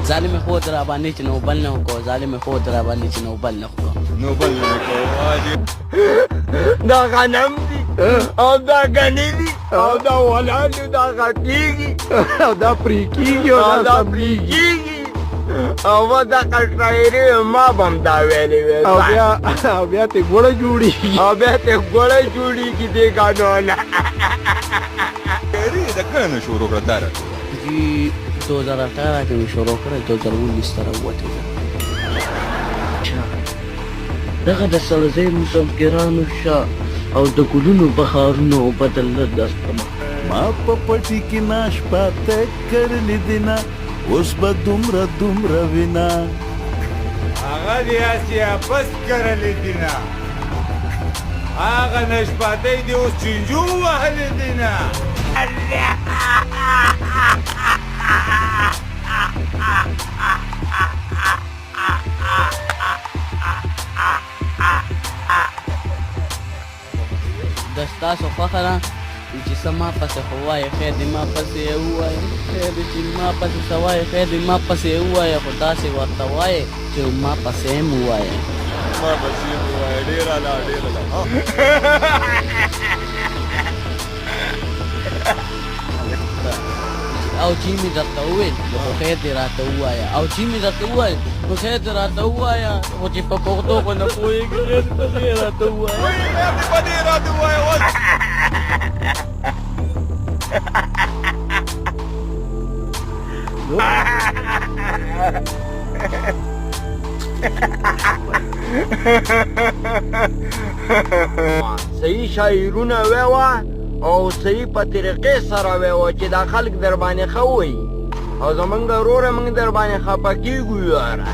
ظالم خود را باندې چې نو بل نه وکړو ظالم خود را باندې چې نو بل نه وکړو نو بل نه کوو دا غنم دي او دا غني دي او دا ولان دي دا غټيږي او دا پرې کېږي او دا پرېږي او دا کټایرې ما بم دا ویلې وې او بیا ته ګوړه جوړېږي او بیا ته ګوړه جوړېږي دې قانونه د کله نه شروع کړه دا جی 2018 کې مې شروع کړه 2019 ته راووتې دغه د سلزۍ مسافرانو شاه او د ګلونو بهارونو بدل دستمه ما په پټي کې ناش پاته کړلې دینا اوس به دومره وینا هغه دې اسیا بس کړلې دینا هغه نشپاتې دې اوس چنجو وهلې دینا د ستاسو خوښه ده چې څه ما پسې خو وایې خیر دې ما پسې یې ووایه خیر دې چې ما پسې څه وایې خیر دې ما پسې یې ووایه خو داسې ورته وایې چې ما پسې هم ووایه ما پسې یې ووایه ډېره لا او چې مې درته وویل نو خو خیر دې راته ووایه او چې مې درته وویل نو خیر دې راته ووایه خو چې په پښتو خو نه پوهېږې خیر دې په دې راته ووایه خیر دې په دې راته ووایه اوس صحیح شاعرونه ویوه او صحیح په طریقې سره ویوه چې دا خلک در باندې ښه وایي او زمونږ وروره موږ در باندې خفه کېږو یاره